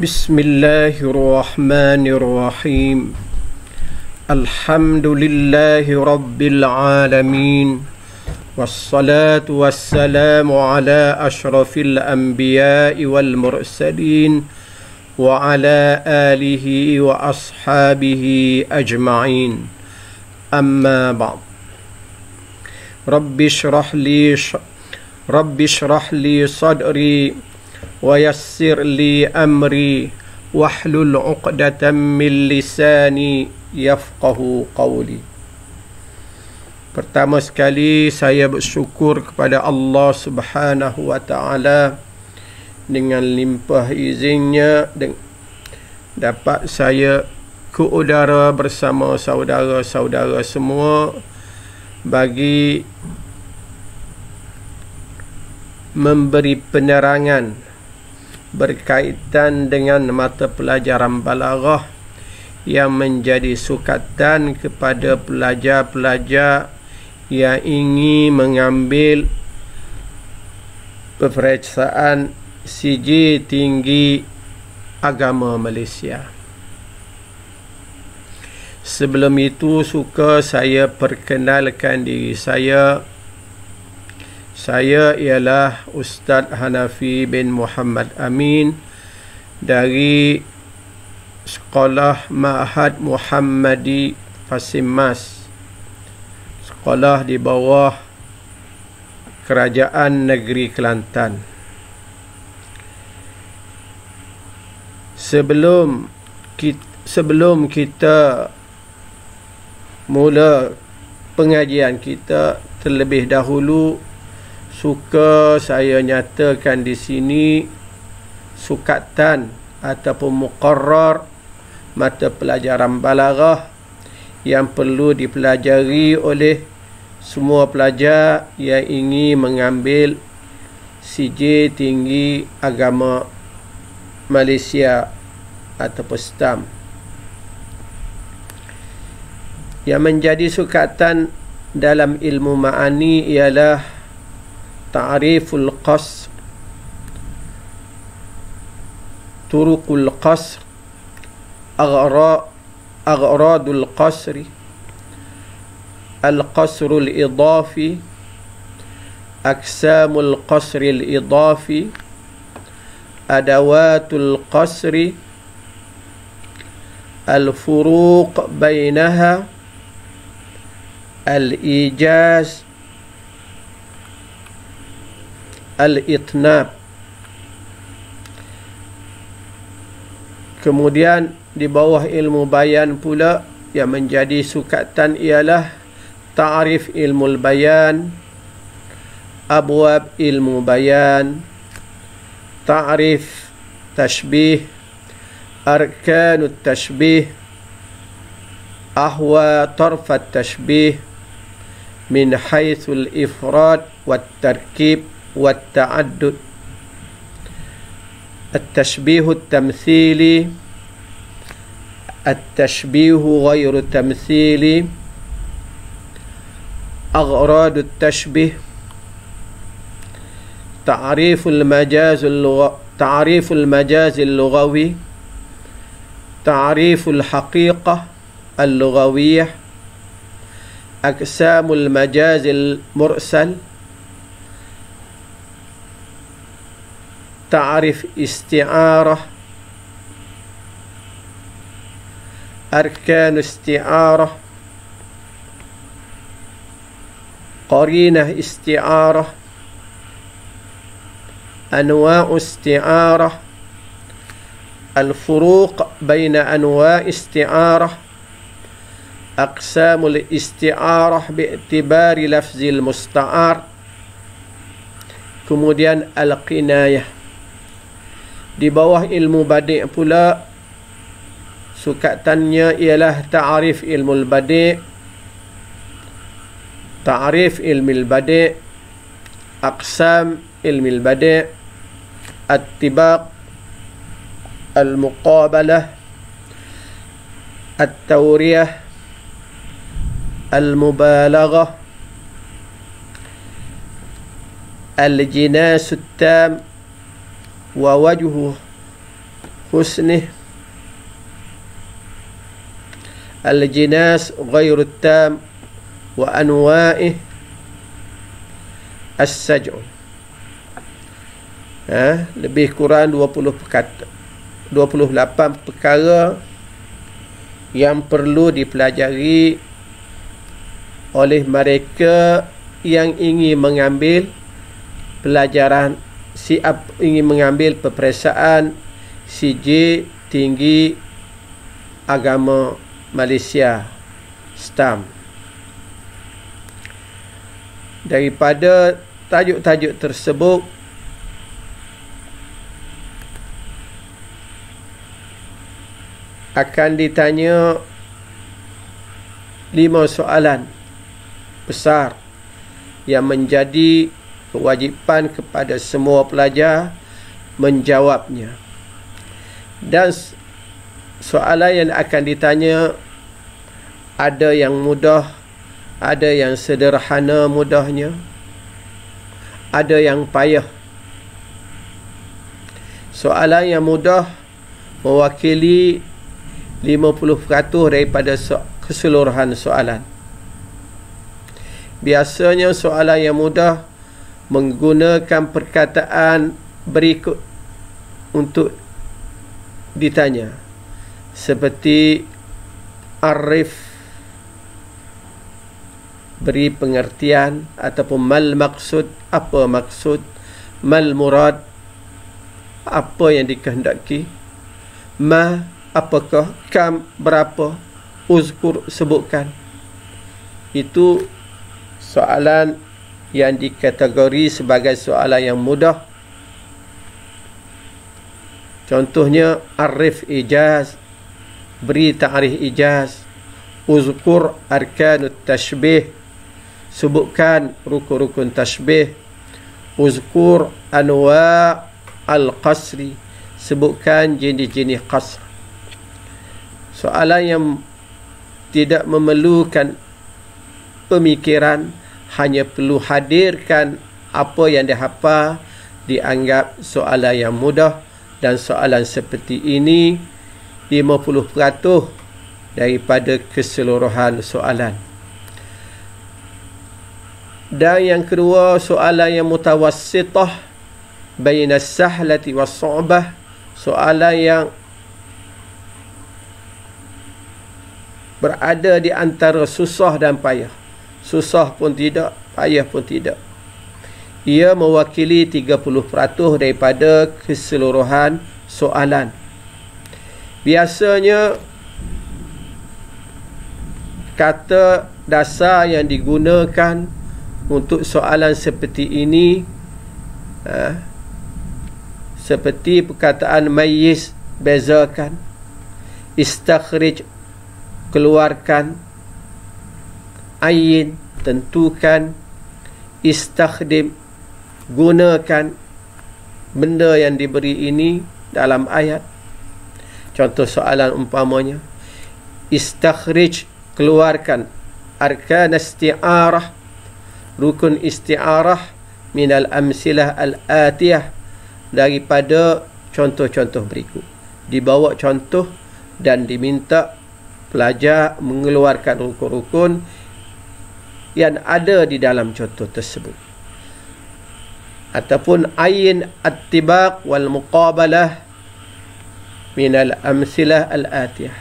Bismillahirrahmanirrahim. Alhamdulillahi rabbil alamin. Wassalatu wassalamu ala ashrafil anbiya'i wal mursalin wa ala alihi wa ashabihi ajma'in. Amma ba'd. Rabbi shrah li sadri wa yassir li amri wahlul 'uqdatam min lisani yafqahu qawli. Pertama sekali saya bersyukur kepada Allah Subhanahu wa taala dengan limpah izinnya dapat saya ke udara bersama saudara-saudara semua bagi memberi penerangan berkaitan dengan mata pelajaran balaghah yang menjadi sukatan kepada pelajar-pelajar yang ingin mengambil peperiksaan CJ Tinggi Agama Malaysia. Sebelum itu suka saya perkenalkan diri saya. Saya ialah Ustaz Hanafi bin Muhammad Amin dari Sekolah Ma'had Muhammadi Fasimmas, sekolah di bawah Kerajaan Negeri Kelantan. Sebelum kita mula pengajian kita, terlebih dahulu suka saya nyatakan di sini sukatan ataupun muqarrar mata pelajaran balaghah yang perlu dipelajari oleh semua pelajar yang ingin mengambil CJ Tinggi Agama Malaysia ataupun STAM. Yang menjadi sukatan dalam ilmu ma'ani ialah ta'riful qasr, turuqul qasr, aghradul qasri, al-qasrul idafi, aksamul qasril idafi, adawatul qasri, al-furuq bainaha, al-ijaz, al-itnab. Kemudian di bawah ilmu bayan pula yang menjadi sukatan ialah ta'rif ilmu bayan, abwab ilmu bayan, ta'rif tashbih, arkanut tashbih, ahwa tarfat tashbih min haythul ifrad wat tarkib wat ta'addud, التشبيه التمثيلي، التشبيه غير التمثيلي، أغراض التشبيه، تعريف المجاز اللغوي، تعريف الحقيقة اللغوية، أقسام المجاز المرسل، تعرف استعارة، أركان استعارة، قرينة استعارة، أنواع استعارة، الفروق بين أنواع استعارة، أقسام الاستعارة باعتبار لفظ المستعار، kemudian al-qinayah. Di bawah ilmu badi' pula sukatannya ialah ta'rif ilmu badi', ta'rif ilmu badi', aqsam ilmu badi', at-tibaq, al-muqabalah, at-tawriyah, al-mubalaghah, al-jinas at-tam, wa wajhu husnih, al-jinas ghairu tam wa anwa'ih, as-saj'u. Lebih kurang 28 perkara yang perlu dipelajari oleh mereka yang ingin mengambil pelajaran ingin mengambil peperiksaan CJ Tinggi Agama Malaysia STAM. Daripada tajuk-tajuk tersebut, akan ditanya 5 soalan besar yang menjadi kewajipan kepada semua pelajar menjawabnya. Dan soalan yang akan ditanya ada yang mudah, ada yang sederhana mudahnya, ada yang payah. Soalan yang mudah mewakili 50% daripada keseluruhan soalan. Biasanya soalan yang mudah menggunakan perkataan berikut untuk ditanya, seperti arif, beri pengertian, ataupun mal maksud, apa maksud, mal murad, apa yang dikehendaki, ma, apakah, kam, berapa, uzkur, sebutkan. Itu soalan yang dikategori sebagai soalan yang mudah. Contohnya arif ijaz, beri ta'rif ijaz, uzkur arkanut tashbih, sebutkan rukun-rukun tashbih, uzkur anwa' al-qasri, sebutkan jenis-jenis qasr. Soalan yang tidak memerlukan pemikiran, hanya perlu hadirkan apa yang dihafal, dianggap soalan yang mudah. Dan soalan seperti ini 50% daripada keseluruhan soalan. Dan yang kedua, soalan yang mutawassitah baina as-sahlati was-su'bah, soalan yang berada di antara susah dan payah. Susah pun tidak, payah pun tidak. Ia mewakili 30% daripada keseluruhan soalan. Biasanya kata dasar yang digunakan untuk soalan seperti ini seperti perkataan mayyiz, bezakan, istakhrij, keluarkan, ayin, tentukan, istakhdim, gunakan benda yang diberi ini dalam ayat. Contoh soalan umpamanya, istakhrij, keluarkan, arkan isti'arah, rukun isti'arah, minal amsilah al-atiyah, daripada contoh-contoh berikut. Dibawa contoh dan diminta pelajar mengeluarkan rukun-rukun yang ada di dalam contoh tersebut. Ataupun ayin at-tibaq wal muqabalah minal amsilah al-atiyah,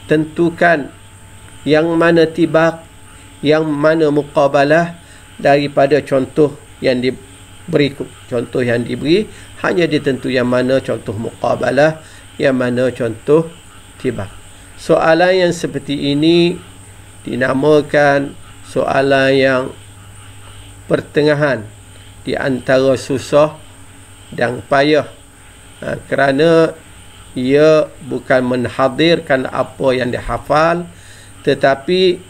tentukan yang mana tibaq, yang mana muqabalah daripada contoh yang berikut. Contoh yang diberi hanya ditentu yang mana contoh muqabalah, yang mana contoh tibaq. Soalan yang seperti ini dinamakan soalan yang pertengahan di antara susah dan payah, kerana ia bukan menhadirkan apa yang dihafal, tetapi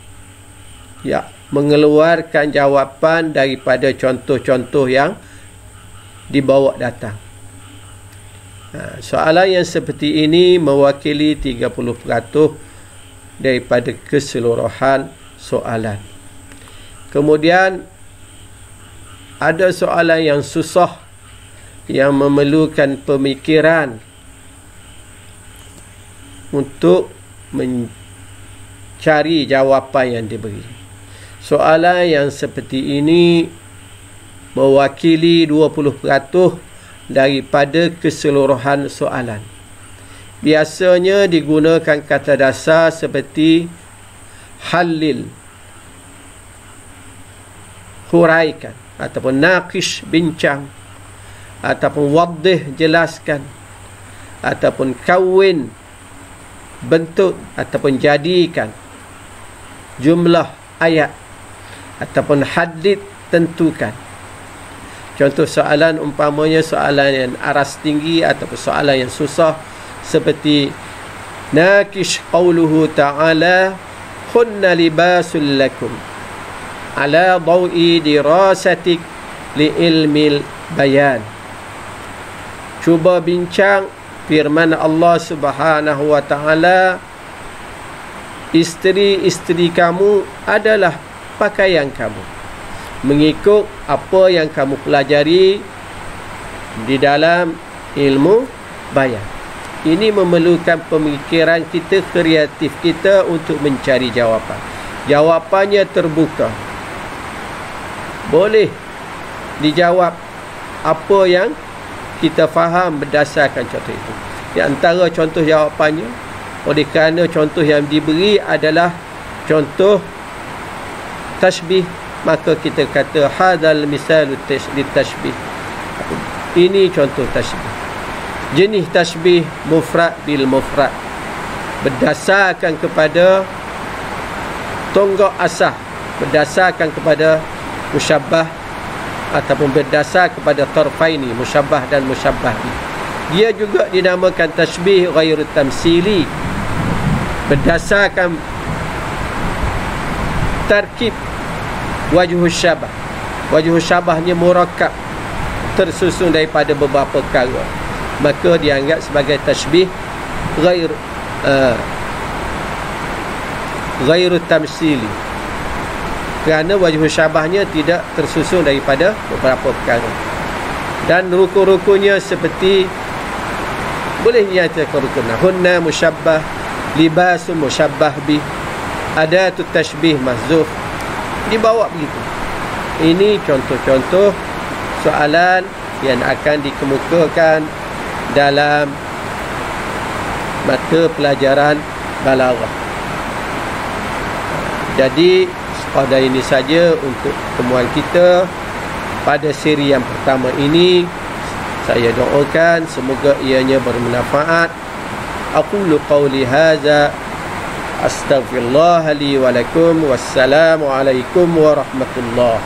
mengeluarkan jawapan daripada contoh-contoh yang dibawa datang. Soalan yang seperti ini mewakili 30% daripada keseluruhan soalan. Kemudian ada soalan yang susah, yang memerlukan pemikiran, untuk mencari jawapan yang diberi. Soalan yang seperti ini mewakili 20% daripada keseluruhan soalan. Biasanya digunakan kata dasar seperti halil, huraikan, ataupun naqish, bincang, ataupun waddih, jelaskan, ataupun kawin, bentuk, ataupun jadikan, jumlah ayat, ataupun hadid, tentukan. Contoh soalan umpamanya soalan yang aras tinggi ataupun soalan yang susah seperti naqish qauluhu ta'ala hunna libasul lakum ala dawi dirasatik li ilmil bayan. Cuba bincang firman Allah Subhanahu wa ta'ala, isteri-isteri kamu adalah pakaian kamu, mengikut apa yang kamu pelajari di dalam ilmu bayan. Ini memerlukan pemikiran kita, kreatif kita untuk mencari jawapan. Jawapannya terbuka, boleh dijawab apa yang kita faham berdasarkan contoh itu. Di antara contoh jawapannya, oleh kerana contoh yang diberi adalah contoh tashbih, maka kita kata hadal misalu tashbih. Ini contoh tashbih. Jenis tashbih mufrad bil mufrad, berdasarkan kepada tonggak asah, berdasarkan kepada musyabbah ataupun berdasar kepada tarfaini, musyabbah dan musyabbah. Dia juga dinamakan tashbih ghairu tamsili, berdasarkan tarkib wajhus syabah. Wajhus syabahnya murakkab, tersusun daripada beberapa perkara, maka dianggap sebagai tashbih ghairu tamsili, kerana wajhus syabahnya tidak tersusun daripada beberapa perkara. Dan rukun-rukunnya seperti boleh nyatakan rukun hunna musyabbah, libasun musyabbah bih, adatut tashbih mahzuf, dibawa begitu. Ini contoh-contoh soalan yang akan dikemukakan dalam mata pelajaran balaghah. Jadi pada ini saja untuk pertemuan kita pada siri yang pertama ini. Saya doakan semoga ianya bermanfaat. Aqulu qawli hadza astaghfirullah li wa lakum. Wassalamu alaikum warahmatullahi